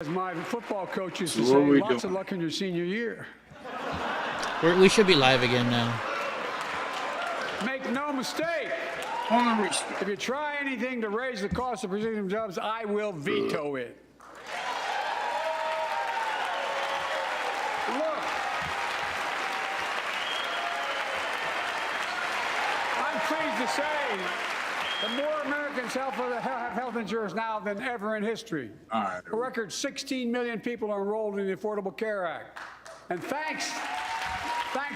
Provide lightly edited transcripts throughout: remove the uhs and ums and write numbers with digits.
As my football coach used to say, lots of luck in your senior year. We should be live again now. Make no mistake, if you try anything to raise the cost of precision jobs, I will veto it. Look, I'm pleased to say that more Americans have health insurance now than ever in history. A record 16 million people are enrolled in the Affordable Care Act. And thanks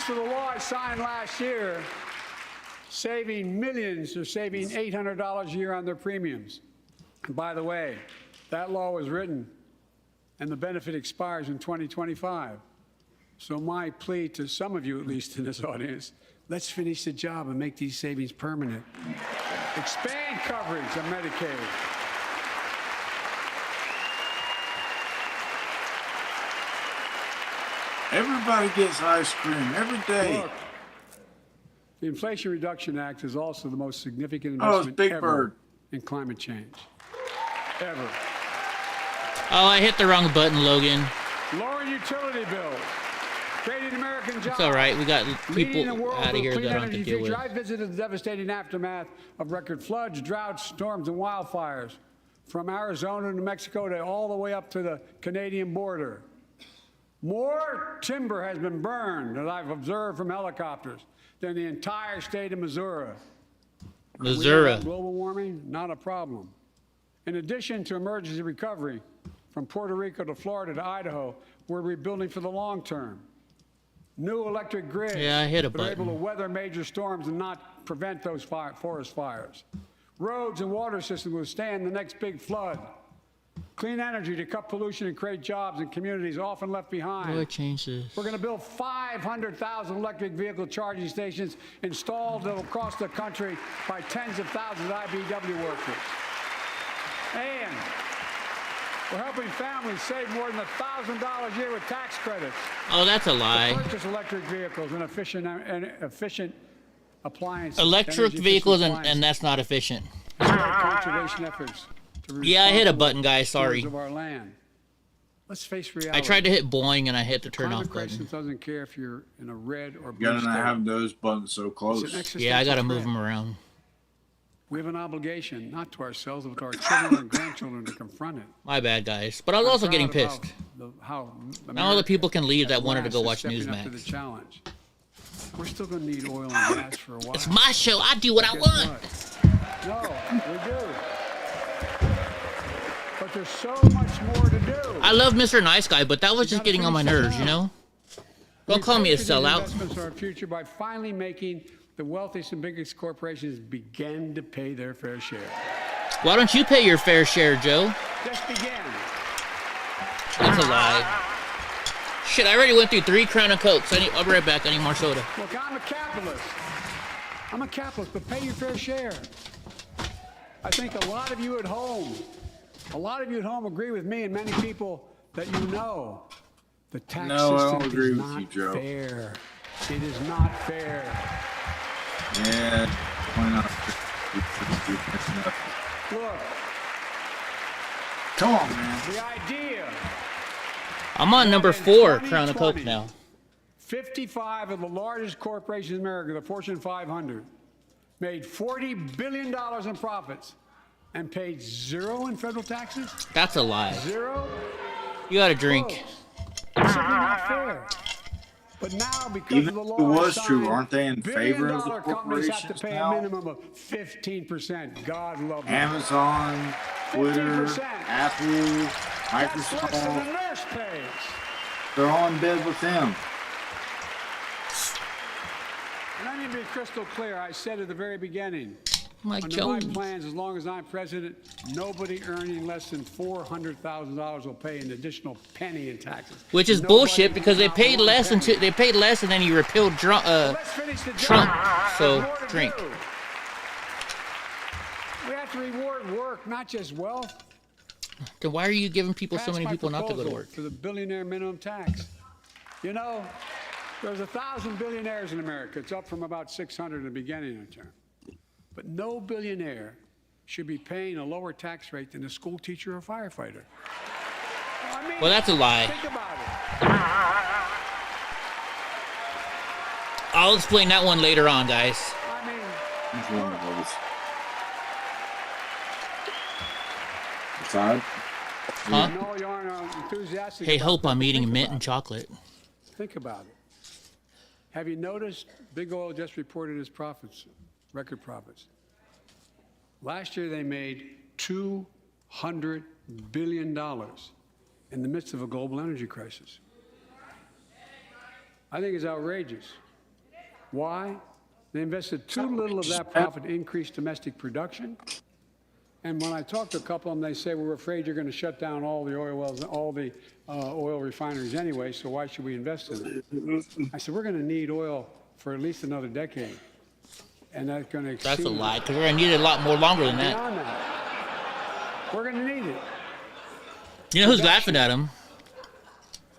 to the law I signed last year, saving millions are saving $800 a year on their premiums. And by the way, that law was written and the benefit expires in 2025. So my plea to some of you, at least in this audience, let's finish the job and make these savings permanent. Expand coverage of Medicaid. Everybody gets ice cream every day. Look, the Inflation Reduction Act is also the most significant investment ever in climate change. Ever. Oh, I hit the wrong button, Logan. Lowering utility bills. Creating American jobs. It's all right. We got people out of here that I don't have to deal with. I visited the devastating aftermath of record floods, droughts, storms, and wildfires from Arizona to Mexico to all the way up to the Canadian border. More timber has been burned, that I've observed from helicopters, than the entire state of Missouri. Global warming, not a problem. In addition to emergency recovery, from Puerto Rico to Florida to Idaho, we're rebuilding for the long term. New electric grids that are able to weather major storms and not prevent those forest fires. Roads and water systems withstand the next big flood. Clean energy to cut pollution and create jobs in communities often left behind. What changes? We're going to build 500,000 electric vehicle charging stations installed across the country by tens of thousands of IBEW workers. And we're helping families save more than $1,000 a year with tax credits. Oh, that's a lie. To purchase electric vehicles and efficient appliances. Electric vehicles, and that's not efficient. Conservation efforts. Yeah, I hit a button, guys. Sorry. Of our land. Let's face reality. I tried to hit boing and I hit the turn off button. Doesn't care if you're in a red or blue You gotta have those buttons so close. Yeah, I gotta move them around. We have an obligation, not to ourselves, but to our children and grandchildren to confront it. My bad, guys. But I was also getting pissed. Now all the people can leave that wanted to go watch Newsmax. We're still going to need oil and gas for a while. It's my show. I do what I want. No, we do. But there's so much more to do. I love Mr. Nice Guy, but that was just getting on my nerves, you know? Don't call me a sellout. Investments in our future by finally making the wealthiest and biggest corporations begin to pay their fair share. Why don't you pay your fair share, Joe? Just begin. That's a lie. Shit, I already went through 3 Crown and Cokes. I'll be right back. I need more soda. Look, I'm a capitalist. But pay your fair share. I think a lot of you at home agree with me and many people that you know. The tax system is not fair. It is not fair. Yeah, why not? Look. Come on, man. The idea. I'm on number 4 Crown of Coke now. 55 of the largest corporations in America, the Fortune 500, made $40 billion in profits and paid 0 in federal taxes? That's a lie. 0? You gotta drink. It's simply not fair. But now, because Even of the law, if it was true, aren't they in favor of the companies have to corporations pay now? a minimum of 15%. God love them. Amazon, Twitter, 15%. Apple, That's less than the Microsoft. nurse pays. They're all in bed with them. And I need to be crystal clear. I said at the very beginning, Mike under Jones. my plans, as long as I'm president, nobody earning less than $400,000 will pay an additional penny in taxes. Which is bullshit because they paid less and then you repealed Trump. So drink. We have to reward work, not just wealth. Then why are you giving so many people not to go to work? For the billionaire minimum tax. You know, there's 1,000 billionaires in America. It's up from about 600 in the beginning of the term. But no billionaire should be paying a lower tax rate than a school teacher or firefighter. I Well, that's a lie. Think about it. I'll explain that one later on, guys. I mean, Which one of those? Side? Huh? no, you aren't enthusiastic. Hey, about Hope, it. I'm eating Think mint about and it. chocolate. Think about it. Have you noticed Big Oil just reported its profits, record profits? Last year they made $200 billion in the midst of a global energy crisis. I think it's outrageous. Why? They invested too little of that profit to increase domestic production. And when I talk to a couple of them, they say, we're afraid you're going to shut down all the oil wells, all the oil refineries anyway, so why should we invest in it? I said, we're going to need oil for at least another decade. And that's going to exceed. That's a lie, because we're going to need it a lot more longer than that. Beyond that. We're going to need it. You know who's laughing at him?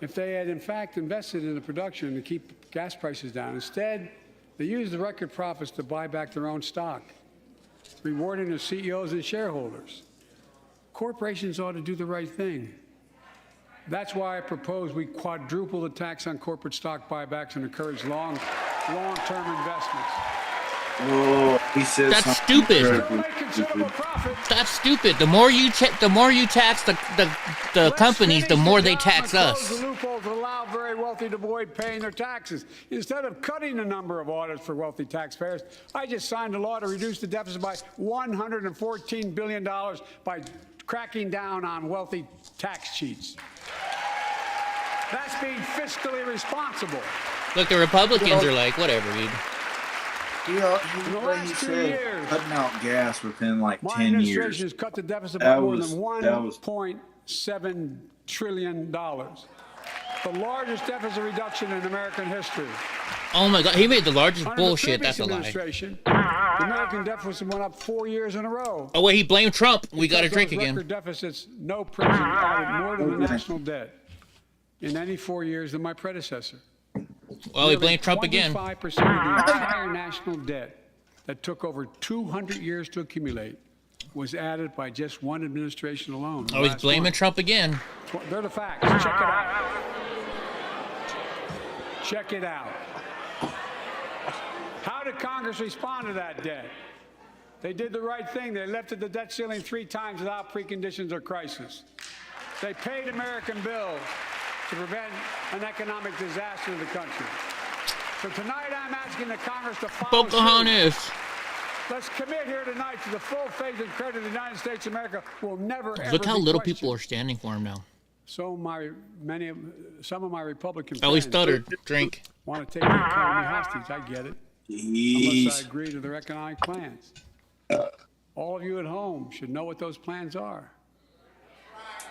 If they had, in fact, invested in the production to keep gas prices down, instead, they used the record profits to buy back their own stock, rewarding their CEOs and shareholders. Corporations ought to do the right thing. That's why I propose we quadruple the tax on corporate stock buybacks and encourage long-term investments. Oh, he says That's something stupid. They'll terribly make considerable stupid. profit. That's stupid. The more you tax the companies, the more they tax us. Close the loopholes that allow very wealthy to avoid paying their taxes. Instead of cutting the number of audits for wealthy taxpayers, I just signed a law to reduce the deficit by $114 billion by cracking down on wealthy tax cheats. That's being fiscally responsible. Look, the Republicans are like, whatever, dude. He last 2 said years, cutting out gas within like My 10 administration years. has cut the deficit by That more was- than that was- $1.7 trillion. The largest deficit reduction in American history. Oh my God, he made the largest Under bullshit. the That's previous a lie. administration, the American deficit went up 4 years in a row. Oh wait, he blamed Trump. We got to Because drink those again. Record deficits, no president added more to the national debt in any 4 years than my predecessor. Well, he blamed Trump again. 25% of the entire national debt that took over 200 years to accumulate was added by just one administration alone. the Oh, he's last blaming one. Trump again. They're the facts. Check it out. Check it out. How did Congress respond to that debt? They did the right thing. They lifted the debt ceiling 3 times without preconditions or crisis. They paid American bills to prevent an economic disaster in the country. So tonight I'm asking the Congress to follow suit. Pocahontas. Let's commit here tonight to the full faith and credit of the United States of America will never ever Look how be little questioned. people are standing for him now. So some of my Republican Oh, he friends stuttered. Drink. want to take the economy hostage. I get it. Unless I Jeez. agree to their economic plans. All of you at home should know what those plans are.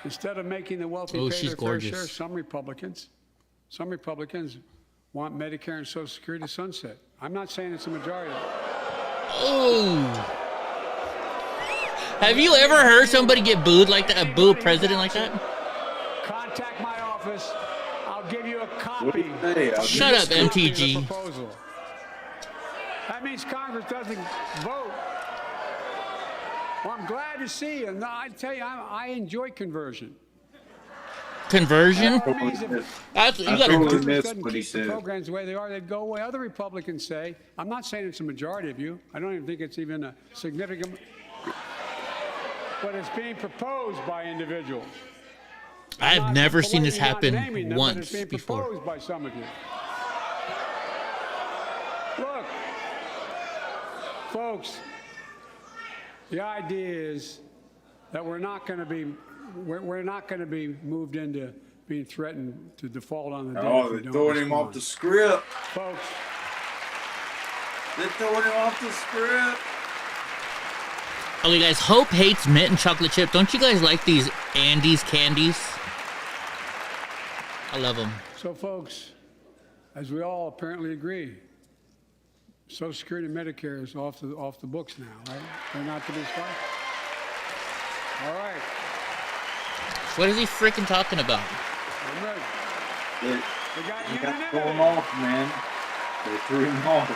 Instead of making the wealthy Oh, pay she's their fair gorgeous. share, some Republicans want Medicare and Social Security to sunset. I'm not saying it's a majority. Oh. Have you ever heard somebody get booed like that? A boo president like that? Contact my office. I'll give you a What copy. did he say? I'll Shut just- up, Copy of the MTG. proposal. That means Congress doesn't vote. Well, I'm glad to see you. No, I tell you, I enjoy conversion. Conversion? It means if That's, you I gotta. totally Congress missed doesn't what he keep the said. programs the way they are, they'd go away. Other Republicans say, I'm not saying it's a majority of you. I don't even think it's even a significant, but it's being proposed by individuals. I've Not never seen this politely not naming happen them, but once it's being before. proposed by some of you. Look, folks, the idea is that we're not going to be moved into being threatened to default on the debt. Oh, if we they're don't throwing him respond. off the script. Folks, They're throwing him off the script. Okay, guys, Hope hates mint and chocolate chip. Don't you guys like these Andes candies? I love them. so folks, as we all apparently agree, Social Security and Medicare is off the books now, right? They're not to be stopped. All right, What is he freaking talking about? I'm ready. They We got got unanimity. thrown off, man. They threw him off.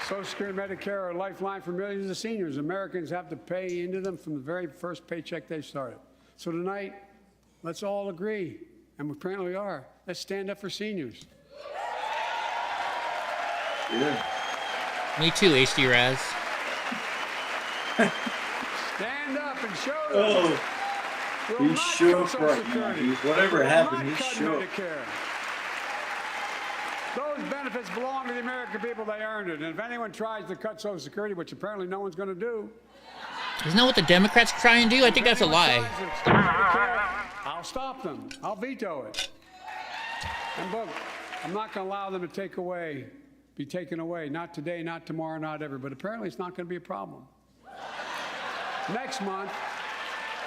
Social Security and Medicare are a lifeline for millions of seniors. Americans have to pay into them from the very first paycheck they started. So tonight, let's all agree, and we apparently are, let's stand up for seniors. Yeah. Me too, HD Raz. Stand up and show them. Oh, We'll he's not shook cut Social right now. Security. Whatever We'll happened, not he's cut shook. Medicare. Those benefits belong to the American people. They earned it. And if anyone tries to cut Social Security, which apparently no one's going to do, Isn't that what the Democrats try and do? I think that's a lie. I'll stop them. I'll veto it. And look, I'm not going to allow them to be taken away. Not today, not tomorrow, not ever. But apparently it's not going to be a problem. Next month,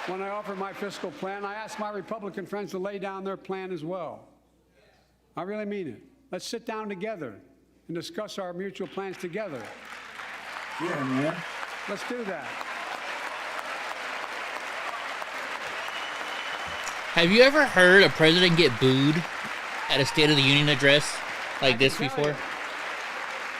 when I offer my fiscal plan, I ask my Republican friends to lay down their plan as well. I really mean it. Let's sit down together and discuss our mutual plans together. Yeah, man. Let's do that. Have you ever heard a president get booed at a State of the Union address like this I can tell before? you,